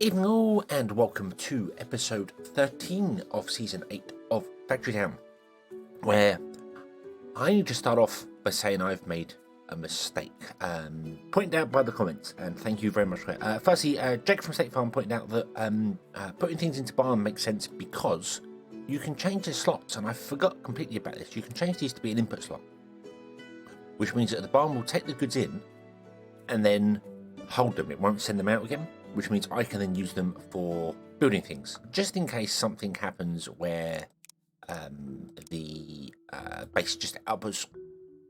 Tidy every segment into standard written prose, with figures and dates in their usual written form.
Evening all, and welcome to episode 13 of season 8 of Factory Town, where I need to start off by saying I've made a mistake, pointed out by the comments, and thank you very much for it. Firstly, Jake from State Farm pointed out that putting things into barn makes sense because you can change the slots, and I forgot completely about this. You can change these to be an input slot, which means that the barn will take the goods in and then hold them. It won't send them out again, which means I can then use them for building things, just in case something happens where the base just outputs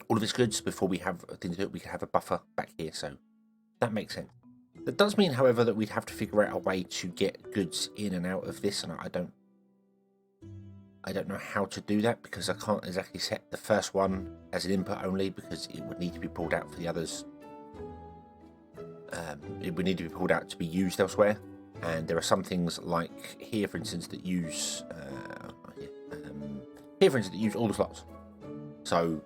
all of its goods before we have things to do. We can have a buffer back here, so that makes sense. That does mean, however, that we'd have to figure out a way to get goods in and out of this, and I don't know how to do that because I can't exactly set the first one as an input only because it would need to be pulled out for the others. It would need to be pulled out to be used elsewhere, and there are some things like here, for instance, that use all the slots. So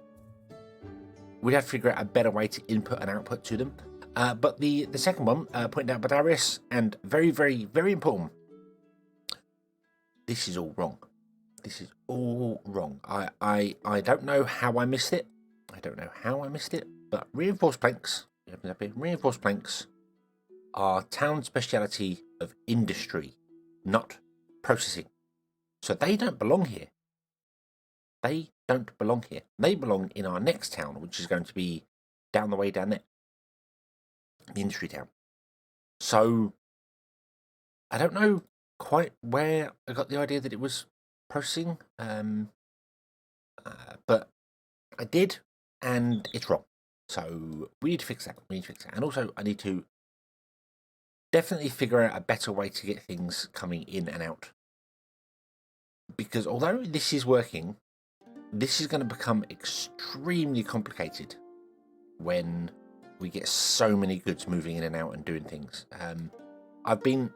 we'd have to figure out a better way to input and output to them. But the second one, pointed out by Darius, and very, very, very important. This is all wrong. This is all wrong. I don't know how I missed it. But reinforced planks. Reinforced planks are town speciality of industry, not processing. So they don't belong here. They belong in our next town, which is going to be down the way down there, the industry town. So I don't know quite where I got the idea that it was processing, but I did, and it's wrong. So we need to fix that. And also, I need to definitely figure out a better way to get things coming in and out. Because although this is working, this is going to become extremely complicated when we get so many goods moving in and out and doing things. I've been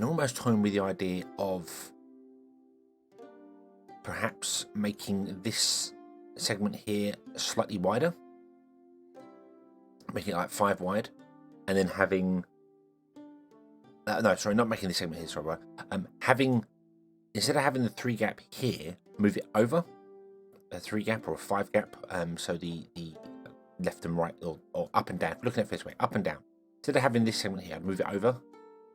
almost toying with the idea of perhaps making this segment here slightly wider, making it like 5 wide, and then having not making this segment here, sorry, having, instead of having the 3 gap here, move it over a 3 gap or a 5 gap, so the left and right or up and down, looking at it this way, up and down. Instead of having this segment here, I'd move it over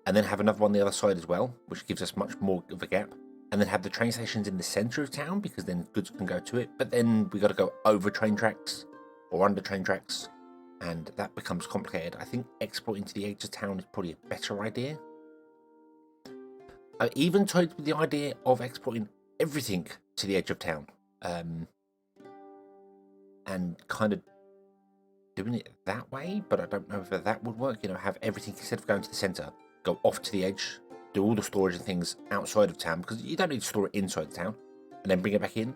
and then have another one on the other side as well, which gives us much more of a gap. And then have the train stations in the centre of town because then goods can go to it. But then we got to go over train tracks or under train tracks, and that becomes complicated. I think exporting to the edge of town is probably a better idea. I even toyed with the idea of exporting everything to the edge of town, and kind of doing it that way. But I don't know if that would work. Have everything, instead of going to the centre, go off to the edge. Do all the storage and things outside of town, because you don't need to store it inside the town, and then bring it back in.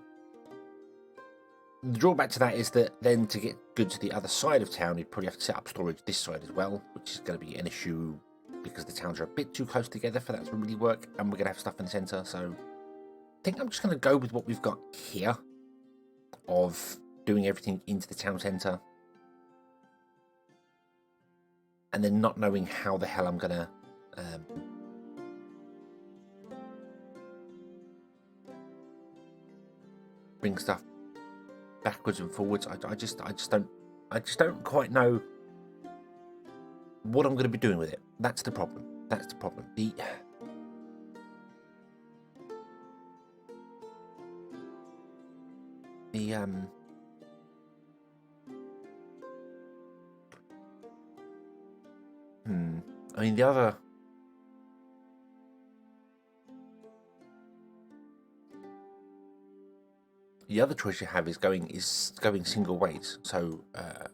The drawback to that is that then to get goods to the other side of town, you'd probably have to set up storage this side as well, which is going to be an issue because the towns are a bit too close together for that to really work, and we're going to have stuff in the centre. So I think I'm just going to go with what we've got here of doing everything into the town centre, and then not knowing how the hell I'm going to bring stuff backwards and forwards. I just don't quite know what I'm going to be doing with it. That's the problem. I mean, the other. The other choice you have is going single ways. So, I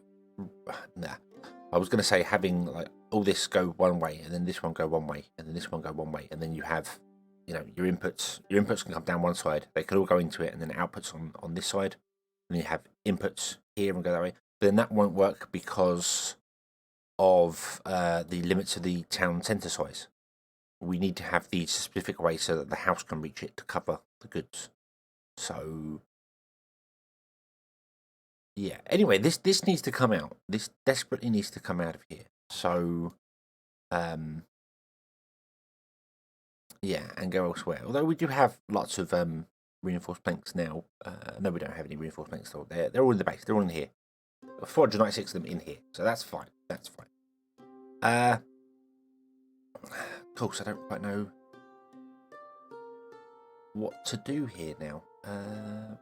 was going to say having like all this go one way, and then this one go one way, and then this one go one way, and then you have, your inputs. Your inputs can come down one side. They could all go into it, and then outputs on this side. And you have inputs here and go that way. But then that won't work because of the limits of the town centre size. We need to have these a specific way so that the house can reach it to cover the goods. So yeah. Anyway, this needs to come out. This desperately needs to come out of here. So, yeah, and go elsewhere. Although we do have lots of reinforced planks now. No, we don't have any reinforced planks. So they're all in the base. They're all in here. 496 of them in here. So that's fine. That's fine. Of course, I don't quite know what to do here now.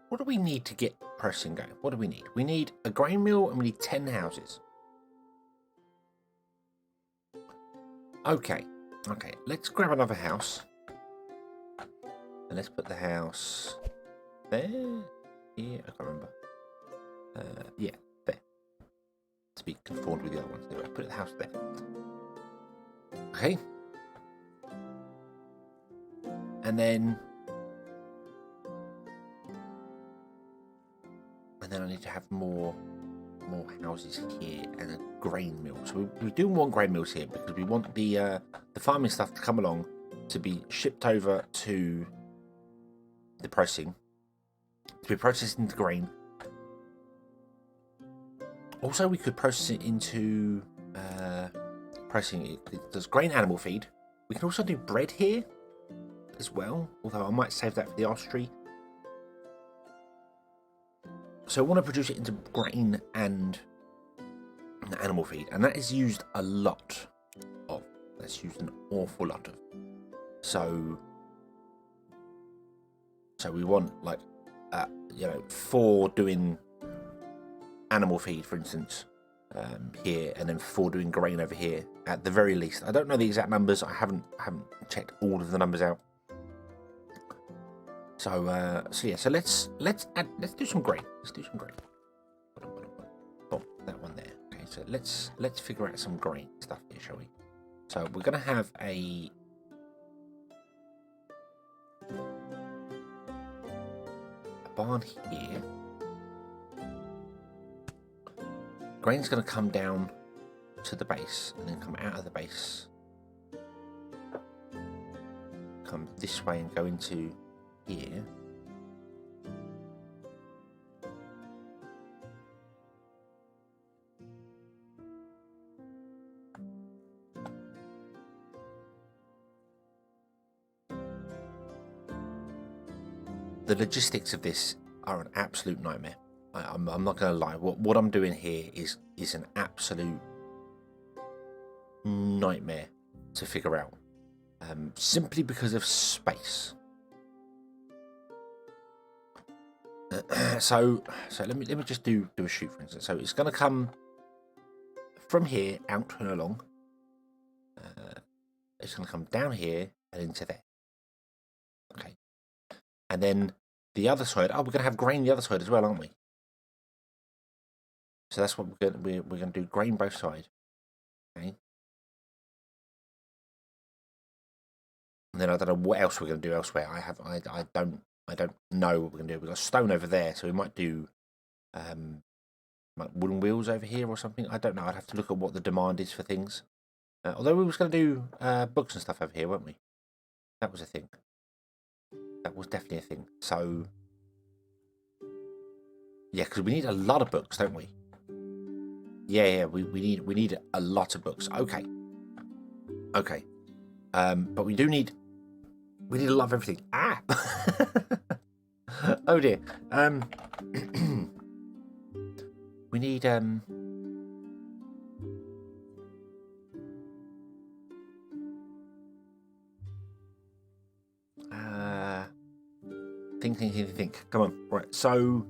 What do we need to get pressing going? What do we need? We need a grain mill and we need 10 houses. Okay, let's grab another house. And let's put the house there. Here, I can't remember. Yeah, there. To be conformed with the other ones. Anyway, put the house there. Okay. And then I need to have more houses here and a grain mill. So we do want grain mills here because we want the farming stuff to come along to be shipped over to the processing, to be processed into grain. Also, we could process it into processing it. It does grain animal feed. We can also do bread here as well, although I might save that for the ostrich. So I want to produce it into grain and animal feed, and that is used a lot of. That's used an awful lot of. So we want like, for doing animal feed, for instance, here, and then for doing grain over here at the very least. I don't know the exact numbers. I haven't checked all of the numbers out. So yeah. So let's do some grain. Let's do some grain. Oh, that one there. Okay. So let's figure out some grain stuff here, shall we? So we're gonna have a barn here. Grain's gonna come down to the base and then come out of the base, come this way and go into here. The logistics of this are an absolute nightmare. I'm not going to lie. What I'm doing here is an absolute nightmare to figure out, simply because of space. So let me just do a chute, for instance. So it's going to come from here out and along. It's going to come down here and into there. Okay. And then the other side, we're going to have grain the other side as well, aren't we? So that's what we're going to do, grain both sides. Okay. And then I don't know what else we're going to do elsewhere. I don't know what we're going to do. We've got stone over there, so we might do like wooden wheels over here or something. I don't know. I'd have to look at what the demand is for things. Although we was going to do books and stuff over here, weren't we? That was a thing. That was definitely a thing. So yeah, because we need a lot of books, don't we? Yeah, we need a lot of books. Okay. But we need a lot of everything. Oh dear. We need think. Come on. Right. So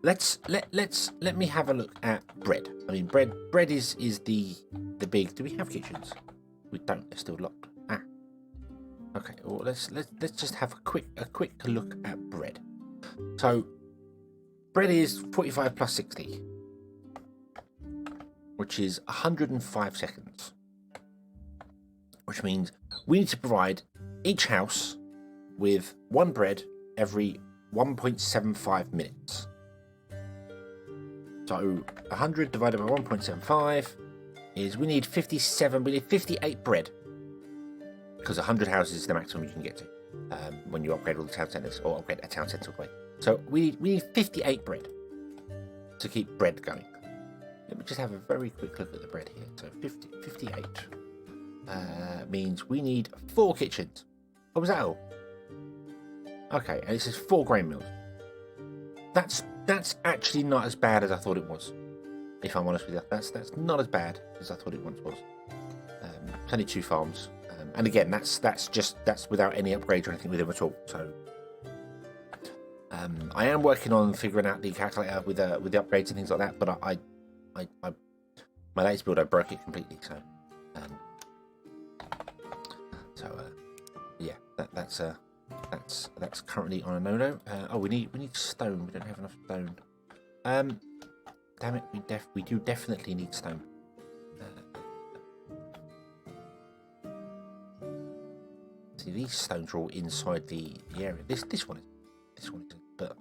let me have a look at bread. I mean, bread is the big. Do we have kitchens? We don't. They're still locked. Okay. Well, let's just have a quick look at bread. So bread is 45 plus 60, which is 105 seconds. Which means we need to provide each house with one bread every 1.75 minutes. So 100 divided by 1.75 is we need 58 bread. Because 100 houses is the maximum you can get to when you upgrade all the town centres, or upgrade a town centre away. So we need 58 bread to keep bread going. Let me just have a very quick look at the bread here. So 58 means we need 4 kitchens. Oh, was that all? Okay, and it says 4 grain mills. That's actually not as bad as I thought it was. If I'm honest with you, that's not as bad as I thought it once was. It's only 2 farms, and again, that's without any upgrades or anything with them at all. So I am working on figuring out the calculator with the upgrades and things like that. But I my latest build, I broke it completely. So yeah, that's currently on a no-no. Oh, we need stone. We don't have enough stone. Damn it, we do definitely need stone. See, these stones are all inside the area. This one isn't, but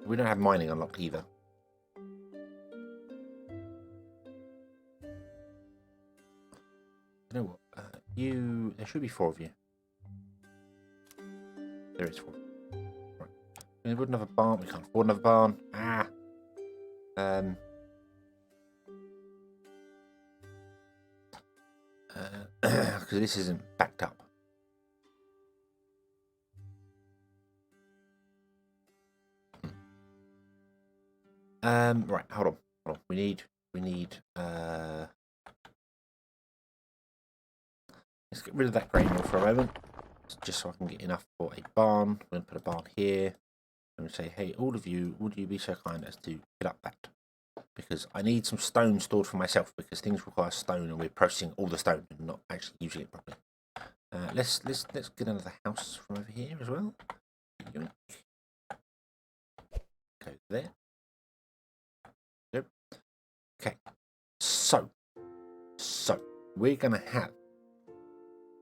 we don't have mining unlocked either. You know what? There should be 4 of you. There is 4. Right. We need another barn. We can't afford another barn. Because this isn't backed up. Right, hold on. We need let's get rid of that grain mill for a moment, just so I can get enough for a barn. We're going to put a barn here. I'm going to say, hey, all of you, would you be so kind as to fill up that? Because I need some stone stored for myself, because things require stone and we're processing all the stone and not actually using it properly. Let's get another house from over here as well. Go there. Yep. Okay. So we're gonna have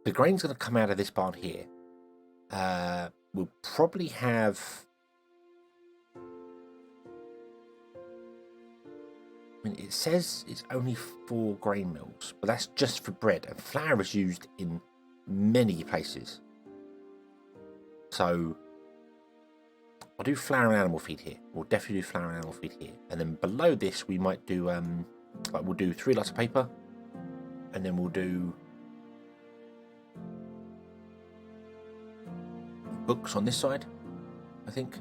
the grain's gonna come out of this barn here. We'll probably have. I mean, it says it's only 4 grain mills, but that's just for bread, and flour is used in many places. So I'll do flour and animal feed here. We'll definitely do flour and animal feed here, and then below this we might do like we'll do 3 lots of paper, and then we'll do books on this side, I think.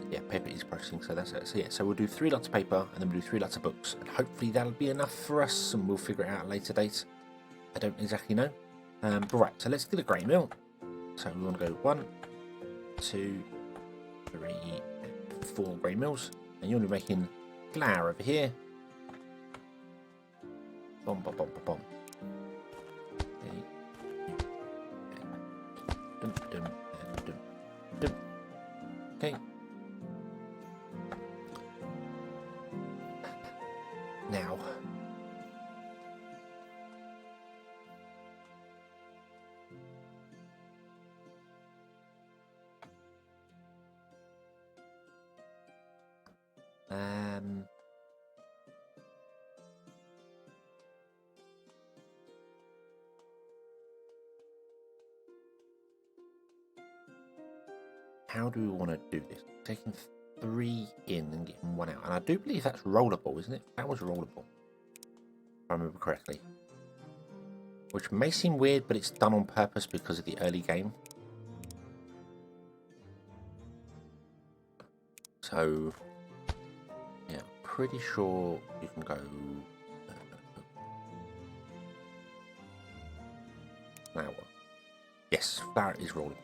Yeah, paper is processing, so that's it. So yeah, so we'll do 3 lots of paper, and then we'll do 3 lots of books, and hopefully that'll be enough for us, and we'll figure it out at a later date. I don't exactly know. But right, so let's get a grain mill. So we want to go 1, 2, 3, 4 grain mills, and you'll be making flour over here. Bom, bom, bom, bom, bom. Okay. Dum, dum, dum, dum. Okay. Now, how do we want to do this? Taking 3 in and getting 1 out, and I do believe that's rollable, isn't it? That was rollable, if I remember correctly. Which may seem weird, but it's done on purpose because of the early game. So, yeah, pretty sure you can go. Flour. Yes, flour is rollable.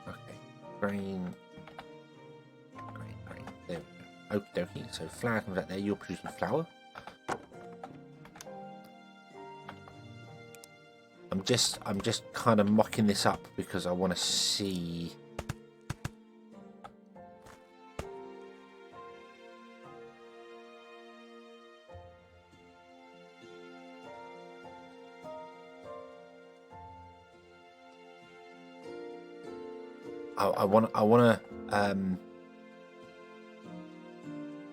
Okay, grain. There we go. Okie dokie. So flour comes out there. You're producing flour. I'm just kind of mocking this up because I want to see. I want to.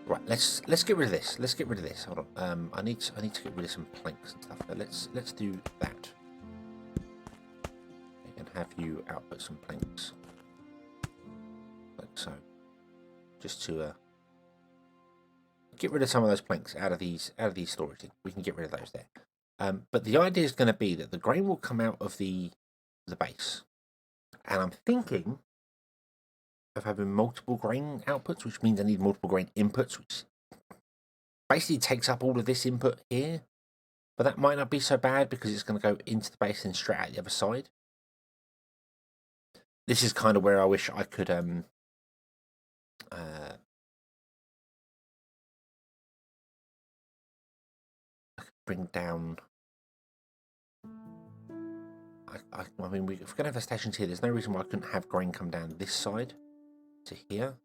Right, let's get rid of this. Let's get rid of this. Hold on. I need to get rid of some planks and stuff. But let's do that. And have you output some planks like so. just to get rid of some of those planks out of these storage things. We can get rid of those there. But the idea is going to be that the grain will come out of the base, and I'm thinking of having multiple grain outputs, which means I need multiple grain inputs, which basically takes up all of this input here. But that might not be so bad because it's going to go into the base and straight out the other side. This is kind of where I wish I could bring down. I mean, if we're going to have the stations here, there's no reason why I couldn't have grain come down this side to here,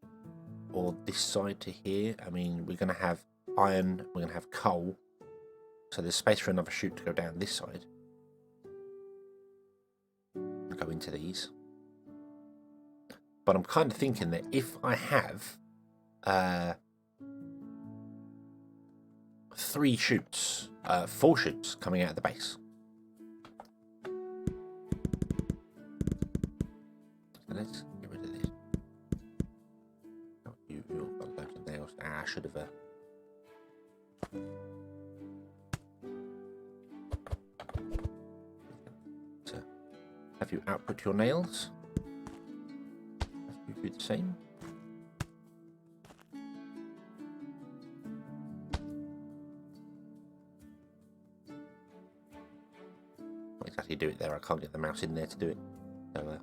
or this side to here. I mean, we're going to have iron, we're going to have coal, so there's space for another chute to go down this side. Go into these. But I'm kind of thinking that if I have 3 chutes, 4 chutes coming out of the base. So let's get rid of this. Oh, you've got loads of nails. I should have. So have you output your nails? Have you do the same? Exactly do it there. I can't get the mouse in there to do it. So,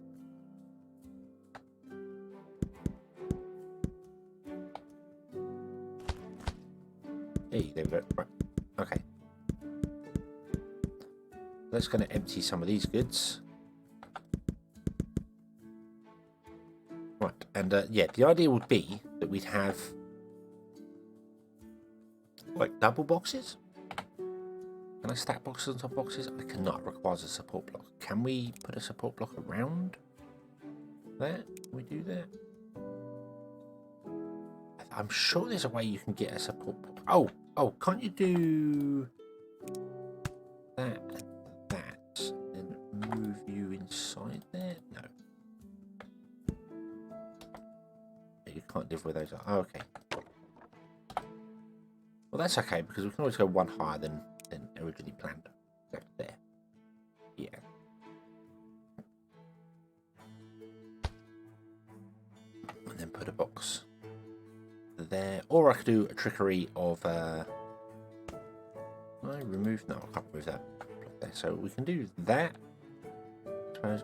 hey, there we go. Right. Okay. That's going to empty some of these goods. Right, and yeah, the idea would be that we'd have like double boxes. Can I stack boxes on top of boxes? I cannot. It requires a support block. Can we put a support block around that? Can we do that? I'm sure there's a way you can get a support block. Oh, can't you do that and that and move you inside there? No. You can't live where those are. Oh, okay. Well, that's okay, because we can always go one higher than originally planned. There. Yeah. And then put a box there. Or I could do a trickery of I remove no, I can't remove that there. So we can do that.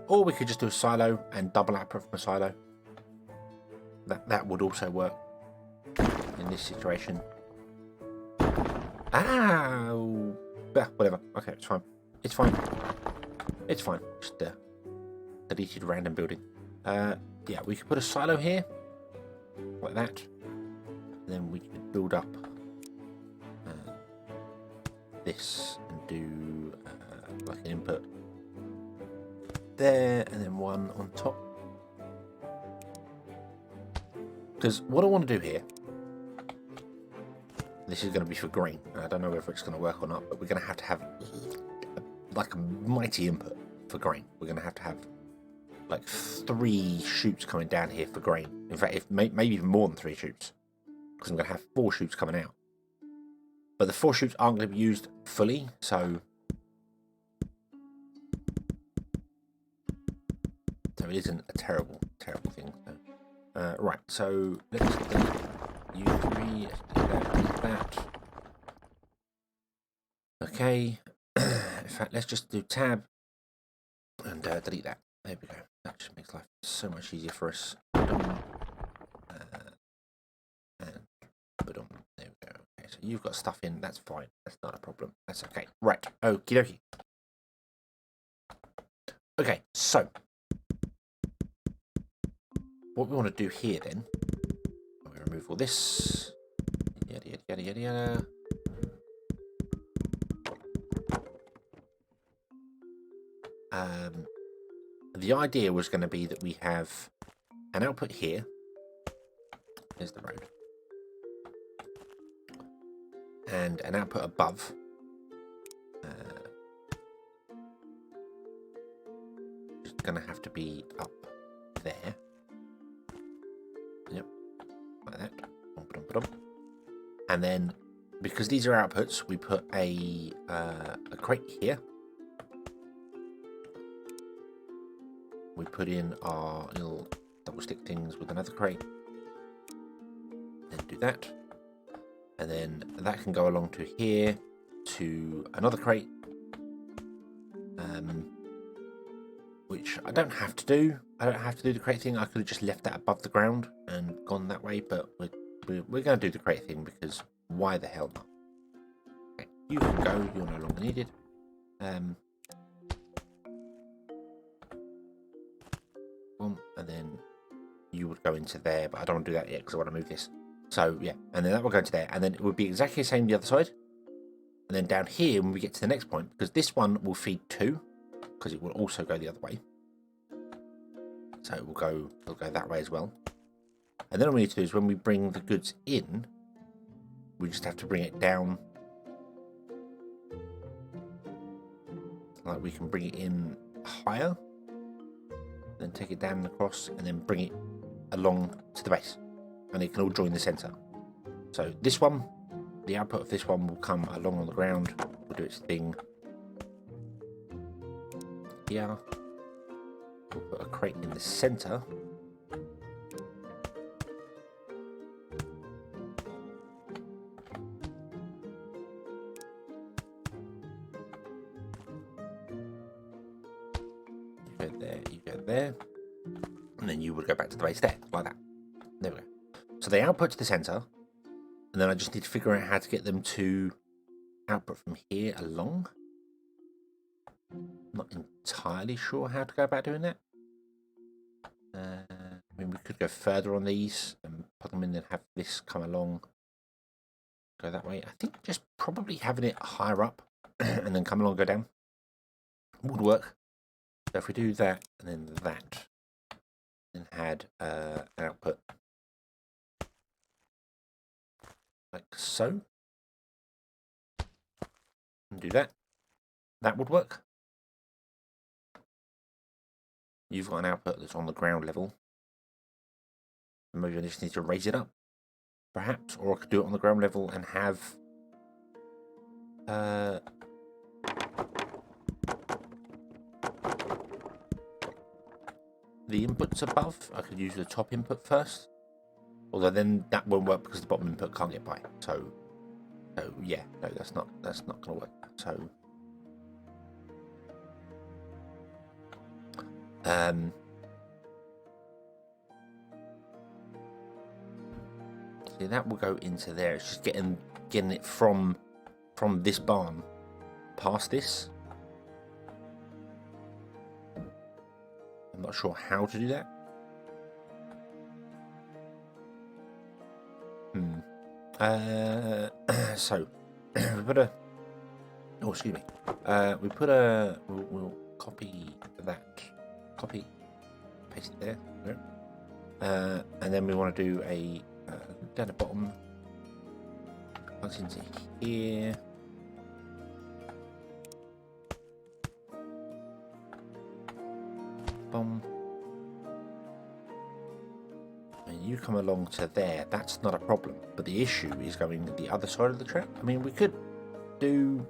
Or we could just do a silo and double output from a silo. That would also work in this situation. Ow! Yeah, whatever. Okay, it's fine. It's fine. It's fine. Just deleted random building. Yeah, we could put a silo here, like that. And then we could build up this and do like an input there, and then one on top. Because what I want to do here, this is going to be for grain. I don't know whether it's going to work or not, but we're going to have like a mighty input for grain. We're going to have like 3 chutes coming down here for grain. In fact, maybe even more than 3 chutes, because I'm going to have 4 chutes coming out. But the 4 chutes aren't going to be used fully, so it isn't a terrible thing. So, right, so let's delete U3, let's delete that. Okay, in fact, let's just do tab and delete that. There we go. That just makes life so much easier for us. And there we go. Okay, so you've got stuff in. That's fine. That's not a problem. That's okay. Right. Okie dokie. Okay, so what we want to do here then, we remove all this. Yada yada yada yada yada. The idea was going to be that we have an output here. Here's the road. And an output above. It's going to have to be up there. Yep. Like And then, because these are outputs, we put a crate here. We put in our little double stick things with another crate. Then do that. And then that can go along to here, to another crate. Which I don't have to do. I don't have to do the crate thing. I could have just left that above the ground and gone that way, but we're going to do the crate thing because why the hell not? Okay, you can go. You're no longer needed. And then you would go into there, but I don't want to do that yet because I want to move this. So yeah, and then that will go into there, and then it would be exactly the same the other side. And then down here, when we get to the next point, because this one will feed 2, because it will also go the other way. So it'll go that way as well. And then what we need to do is when we bring the goods in, we just have to bring it down. Like we can bring it in higher, then take it down and across, and then bring it along to the base. And it can all join the center. So this one, the output of this one will come along on the ground, will do its thing. Here, we'll put a crate in the center. You go there, and then you would go back to the base there, like that. There we go. So they output to the center, and then I just need to figure out how to get them to output from here along. Not entirely sure how to go about doing that. I mean, we could go further on these and put them in and have this come along. Go that way. I think just probably having it higher up and then come along, go down would work. So if we do that and then that, and had an output like so, and do that, that would work. You've got an output that's on the ground level. Maybe I just need to raise it up, perhaps, or I could do it on the ground level and have the inputs above. I could use the top input first, although then that won't work because the bottom input can't get by. So yeah, no, that's not going to work. So see, that will go into there. It's just getting it from this barn past this. I'm not sure how to do that. So we put a. Oh, excuse me. We put a. We'll copy that. Copy. Paste it there. And then we want to do a down the bottom. Plugs into here. Boom. And you come along to there. That's not a problem. But the issue is going to the other side of the track. I mean, we could do.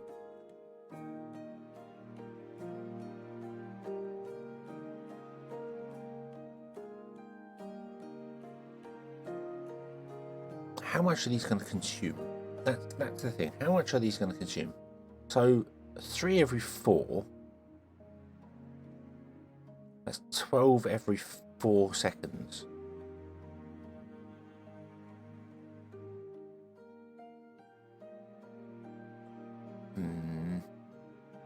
How much are these going to consume? That's the thing. How much are these going to consume? So 3 every 4. That's 12 every 4 seconds.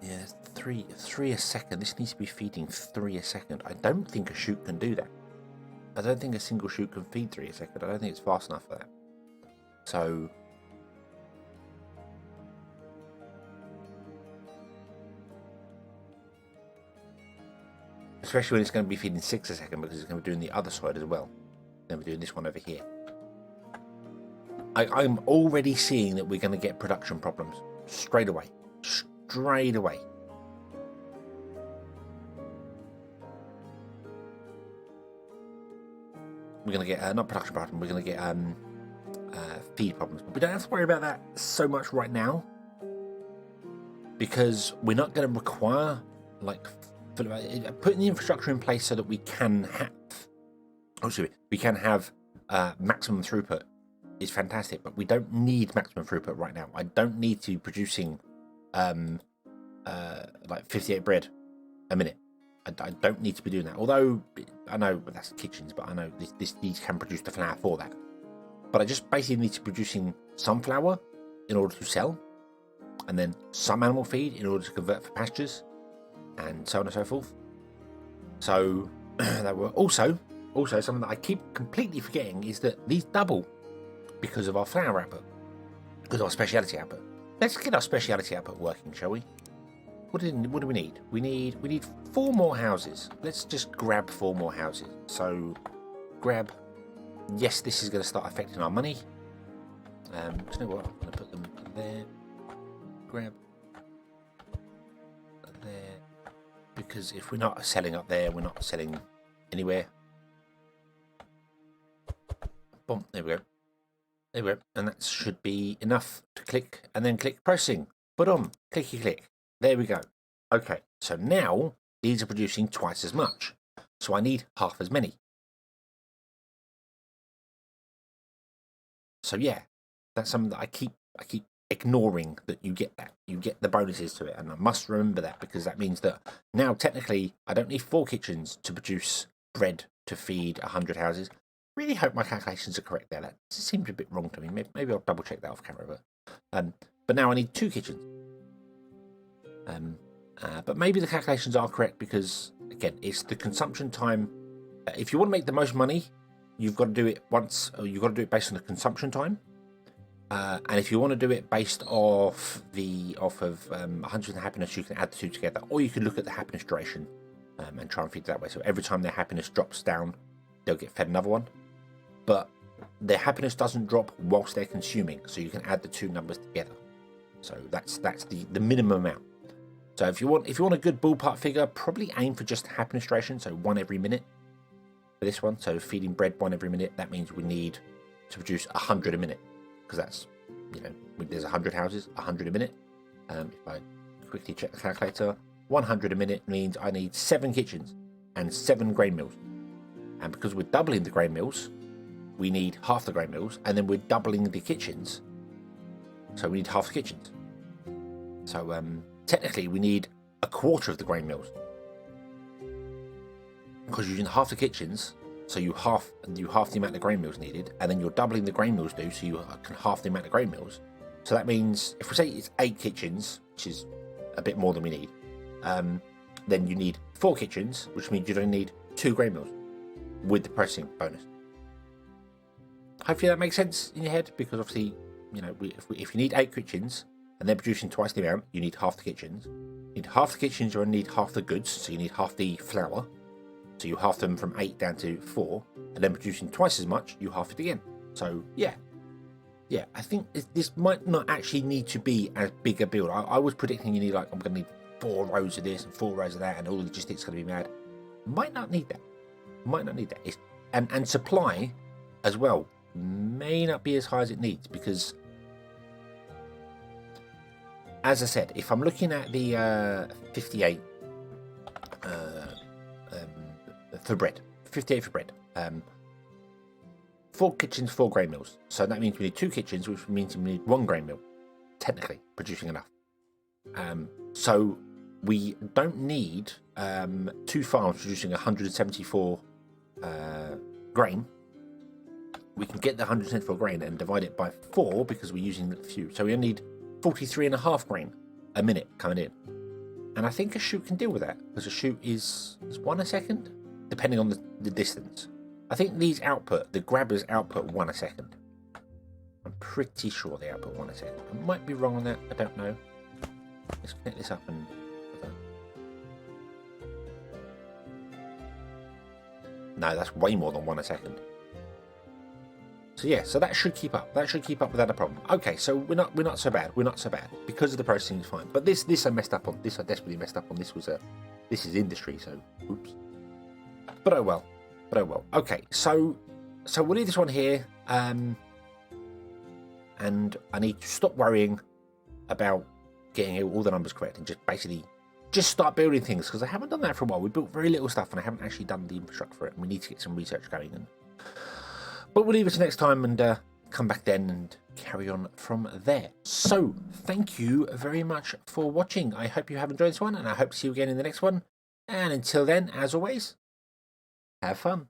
Yeah, 3 a second. This needs to be feeding 3 a second. I don't think a chute can do that. I don't think a single chute can feed 3 a second. I don't think it's fast enough for that. So especially when it's going to be feeding 6 a second, because it's going to be doing the other side as well. It's going to be doing this one over here. I'm already seeing that we're going to get production problems straight away. Straight away. We're going to get not production problem. We're going to get feed problems. But we don't have to worry about that so much right now, because we're not going to require like putting the infrastructure in place so that we can have maximum throughput is fantastic, but we don't need maximum throughput right now. I don't need to be producing like 58 bread a minute. I don't need to be doing that. Although I know that's kitchens, but I know these can produce the flour for that. But I just basically need to be producing some flour in order to sell, and then some animal feed in order to convert for pastures, and so on and so forth. So that were also something that I keep completely forgetting is that these double because of our flour output, because of our speciality output. Let's get our speciality output working, shall we? What do we need? We need 4 more houses. Let's just grab 4 more houses. So grab. Yes, this is going to start affecting our money. Do you know what? I'm going to put them there. Grab there, because if we're not selling up there, we're not selling anywhere. Boom, there we go. There we go. And that should be enough to click, and then click processing. Boom, clicky click. There we go. Okay, so now these are producing twice as much. So I need half as many. So yeah, that's something that I keep ignoring, that you get the bonuses to it, and I must remember that, because that means that now technically I don't need 4 kitchens to produce bread to feed 100 houses. Really hope my calculations are correct there. That seems a bit wrong to me. Maybe I'll double check that off camera. But now I need 2 kitchens. But maybe the calculations are correct, because again, it's the consumption time. If you want to make the most money, you've got to do it once. Or you've got to do it based on the consumption time. And if you want to do it based off of 100 happiness, you can add the 2 together, or you can look at the happiness duration and try and feed it that way. So every time their happiness drops down, they'll get fed another one. But their happiness doesn't drop whilst they're consuming, so you can add the 2 numbers together. So that's the minimum amount. So if you want a good ballpark figure, probably aim for just happiness duration, so 1 every minute for this one. So feeding bread 1 every minute, that means we need to produce 100 a minute, because that's, there's 100 houses, 100 a minute. If I quickly check the calculator, 100 a minute means I need 7 kitchens and 7 grain mills. And because we're doubling the grain mills, we need half the grain mills, and then we're doubling the kitchens, so we need half the kitchens. So technically we need a quarter of the grain mills, because you're using half the kitchens, so you half the amount of grain mills needed, and then you're doubling the grain mills due, so you can half the amount of grain mills. So that means if we say it's 8 kitchens, which is a bit more than we need, then you need 4 kitchens, which means you don't need 2 grain mills with the processing bonus. Hopefully that makes sense in your head, because obviously, if you need 8 kitchens and they're producing twice the amount, you need half the kitchens. You need half the kitchens, you only need half the goods, so you need half the flour. So you half them from 8 down to 4, and then producing twice as much, you half it again. So yeah, I think this might not actually need to be as big a build. I was predicting you need, I'm going to need 4 rows of this and 4 rows of that, and all the logistics going to be mad. Might not need that. And supply as well may not be as high as it needs, because, as I said, if I'm looking at the 58 for bread, 58 for bread, 4 kitchens, 4 grain mills. So that means we need 2 kitchens, which means we need 1 grain mill, technically producing enough. So we don't need 2 farms producing 174 grain. We can get the 174 grain and divide it by 4, because we're using a few. So we only need 43.5 grain a minute coming in. And I think a chute can deal with that, because a chute is 1 a second, depending on the distance. I think these the grabbers output 1 a second. I'm pretty sure they output 1 a second. I might be wrong on that, I don't know. Let's connect this up and... No, that's way more than 1 a second. So yeah, so that should keep up. That should keep up without a problem. Okay, so we're not so bad. We're not so bad, because of the processing is fine. But this I messed up on. This I desperately messed up on. This is industry, so oops. But oh well. Okay, so we'll leave this one here. and I need to stop worrying about getting all the numbers correct and just start building things, because I haven't done that for a while. We built very little stuff and I haven't actually done the infrastructure for it, and we need to get some research going. But we'll leave it to next time and come back then and carry on from there. So thank you very much for watching. I hope you have enjoyed this one, and I hope to see you again in the next one. And until then, as always, have fun.